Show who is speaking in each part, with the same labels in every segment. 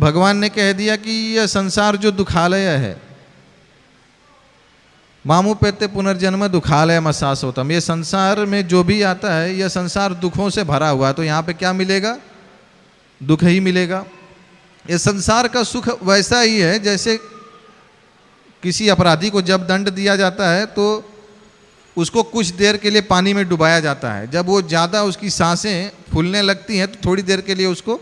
Speaker 1: भगवान ने कह दिया कि यह संसार जो दुखालय है, मामुपेत्य पुनर्जन्म दुखालय मशाश्वतम, ये संसार में जो भी आता है यह संसार दुखों से भरा हुआ है। तो यहाँ पे क्या मिलेगा? दुख ही मिलेगा। ये संसार का सुख वैसा ही है जैसे किसी अपराधी को जब दंड दिया जाता है तो उसको कुछ देर के लिए पानी में डुबाया जाता है। जब वो ज़्यादा उसकी सांसें फूलने लगती हैं तो थोड़ी देर के लिए उसको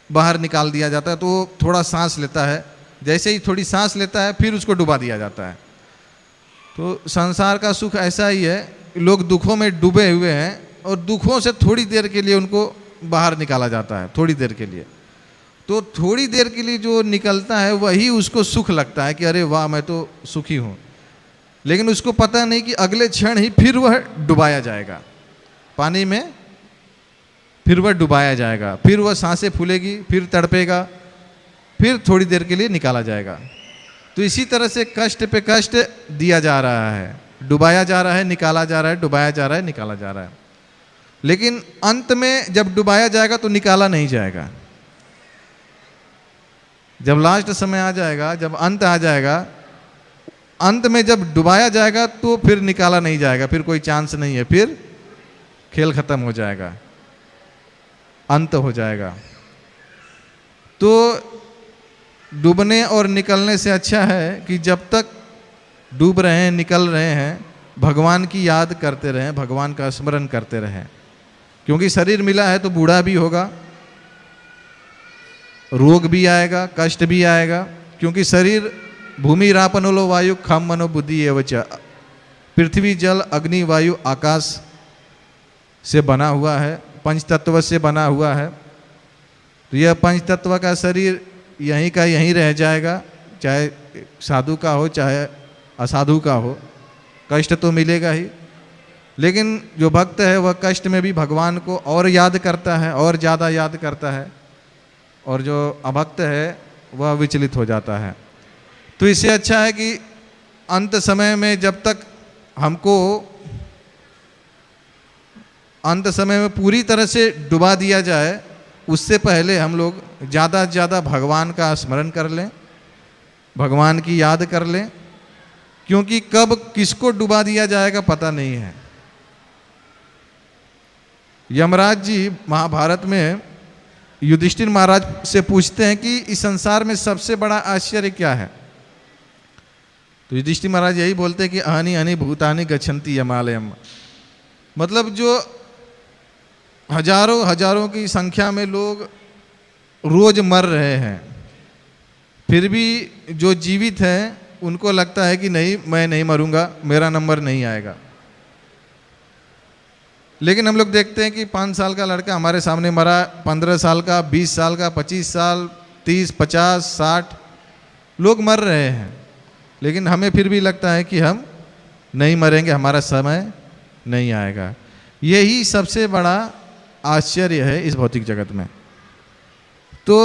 Speaker 1: बाहर निकाल दिया जाता है, तो वो थोड़ा सांस लेता है। जैसे ही थोड़ी सांस लेता है फिर उसको डुबा दिया जाता है। तो संसार का सुख ऐसा ही है, लोग दुखों में डूबे हुए हैं और दुखों से थोड़ी देर के लिए उनको बाहर निकाला जाता है, थोड़ी देर के लिए। तो थोड़ी देर के लिए जो निकलता है वही उसको सुख लगता है कि अरे वाह मैं तो सुखी हूँ, लेकिन उसको पता नहीं कि अगले क्षण ही फिर वह डुबाया जाएगा पानी में, फिर वह डुबाया जाएगा, फिर वह सांसें फूलेगी, फिर तड़पेगा, फिर थोड़ी देर के लिए निकाला जाएगा। तो इसी तरह से कष्ट पे कष्ट दिया जा रहा है, डुबाया जा रहा है, निकाला जा रहा है, डुबाया जा रहा है, निकाला जा रहा है। लेकिन अंत में जब डुबाया जाएगा तो निकाला नहीं जाएगा। जब लास्ट समय आ जाएगा, जब अंत आ जाएगा, अंत में जब डुबाया जाएगा तो फिर निकाला नहीं जाएगा, फिर कोई चांस नहीं है, फिर खेल खत्म हो जाएगा, अंत हो जाएगा। तो डूबने और निकलने से अच्छा है कि जब तक डूब रहे हैं, निकल रहे हैं, भगवान की याद करते रहें, भगवान का स्मरण करते रहें। क्योंकि शरीर मिला है तो बूढ़ा भी होगा, रोग भी आएगा, कष्ट भी आएगा। क्योंकि शरीर भूमि रापनोलो वायु खम मनो बुद्धि एवच, पृथ्वी जल अग्नि वायु आकाश से बना हुआ है, पंच तत्व से बना हुआ है। तो यह पंच तत्व का शरीर यहीं का यहीं रह जाएगा, चाहे साधु का हो चाहे असाधु का हो, कष्ट तो मिलेगा ही। लेकिन जो भक्त है वह कष्ट में भी भगवान को और याद करता है, और ज़्यादा याद करता है, और जो अभक्त है वह विचलित हो जाता है। तो इससे अच्छा है कि अंत समय में जब तक हमको अंत समय में पूरी तरह से डुबा दिया जाए, उससे पहले हम लोग ज़्यादा से ज़्यादा भगवान का स्मरण कर लें, भगवान की याद कर लें। क्योंकि कब किसको डुबा दिया जाएगा पता नहीं है। यमराज जी महाभारत में युधिष्ठिर महाराज से पूछते हैं कि इस संसार में सबसे बड़ा आश्चर्य क्या है। तो युधिष्ठिर महाराज यही बोलते हैं कि अहनि अहनि भूतानि गच्छन्ति यमालयम, मतलब जो हजारों हजारों की संख्या में लोग रोज मर रहे हैं, फिर भी जो जीवित हैं उनको लगता है कि नहीं मैं नहीं मरूंगा, मेरा नंबर नहीं आएगा। लेकिन हम लोग देखते हैं कि 5 साल का लड़का हमारे सामने मरा, 15 साल का, 20 साल का, 25 साल, 30, 50, 60 लोग मर रहे हैं, लेकिन हमें फिर भी लगता है कि हम नहीं मरेंगे, हमारा समय नहीं आएगा। यही सबसे बड़ा आश्चर्य है इस भौतिक जगत में। तो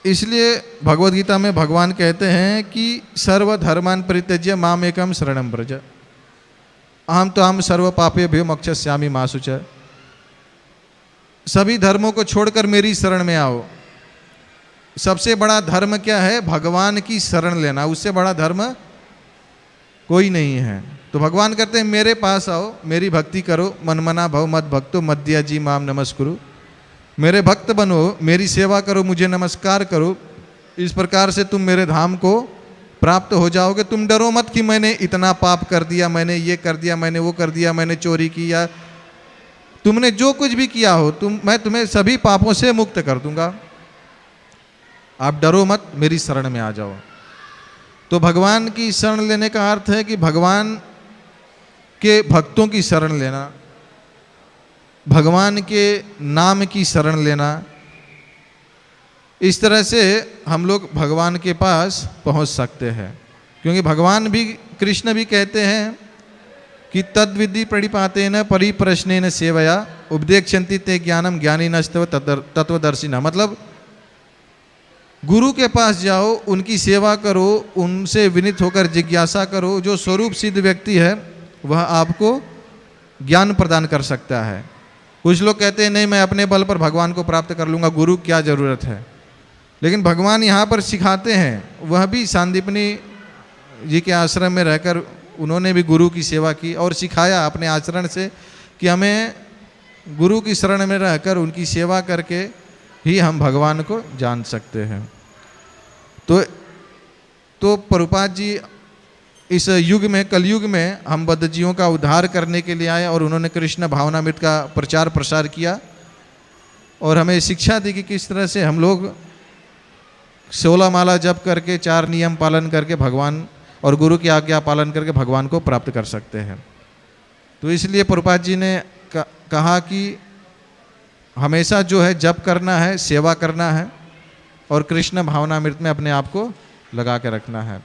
Speaker 1: इसलिए भगवद गीता में भगवान कहते हैं कि सर्वधर्मान् परित्यज्य माम एकम शरणं व्रज, अहम तो हम सर्व पापेभ्यो मोक्षयिष्यामि मा शुचः। सभी धर्मों को छोड़कर मेरी शरण में आओ। सबसे बड़ा धर्म क्या है? भगवान की शरण लेना, उससे बड़ा धर्म कोई नहीं है। तो भगवान कहते हैं मेरे पास आओ, मेरी भक्ति करो, मनमना भव मद भक्तो मद्या जी माम नमस्कुरु। मेरे भक्त बनो, मेरी सेवा करो, मुझे नमस्कार करो, इस प्रकार से तुम मेरे धाम को प्राप्त हो जाओगे। तुम डरो मत कि मैंने इतना पाप कर दिया, मैंने ये कर दिया, मैंने वो कर दिया, मैंने चोरी किया, तुमने जो कुछ भी किया हो मैं तुम्हें सभी पापों से मुक्त कर दूंगा। आप डरो मत, मेरी शरण में आ जाओ। तो भगवान की शरण लेने का अर्थ है कि भगवान के भक्तों की शरण लेना, भगवान के नाम की शरण लेना। इस तरह से हम लोग भगवान के पास पहुंच सकते हैं। क्योंकि भगवान भी, कृष्ण भी कहते हैं कि तद्विधि प्रणिपातेन परिप्रश्नेन सेवया उपदेक्षन्ति ते ज्ञानम ज्ञानिनस्तव तत्वदर्शिनः। मतलब गुरु के पास जाओ, उनकी सेवा करो, उनसे विनित होकर जिज्ञासा करो। जो स्वरूप सिद्ध व्यक्ति है वह आपको ज्ञान प्रदान कर सकता है। कुछ लोग कहते हैं नहीं मैं अपने बल पर भगवान को प्राप्त कर लूँगा, गुरु क्या ज़रूरत है। लेकिन भगवान यहाँ पर सिखाते हैं, वह भी सांदीपनी जी के आश्रम में रहकर उन्होंने भी गुरु की सेवा की और सिखाया अपने आचरण से कि हमें गुरु की शरण में रहकर उनकी सेवा करके ही हम भगवान को जान सकते हैं। तो प्रभुपाद जी इस युग में, कलयुग में हम बद्धजीवों का उद्धार करने के लिए आए और उन्होंने कृष्ण भावनामृत का प्रचार प्रसार किया और हमें शिक्षा दी कि किस तरह से हम लोग 16 माला जप करके 4 नियम पालन करके भगवान और गुरु की आज्ञा पालन करके भगवान को प्राप्त कर सकते हैं। तो इसलिए प्रभुपाद जी ने कहा कि हमेशा जो है जप करना है, सेवा करना है और कृष्ण भावनामृत में अपने आप को लगा के रखना है।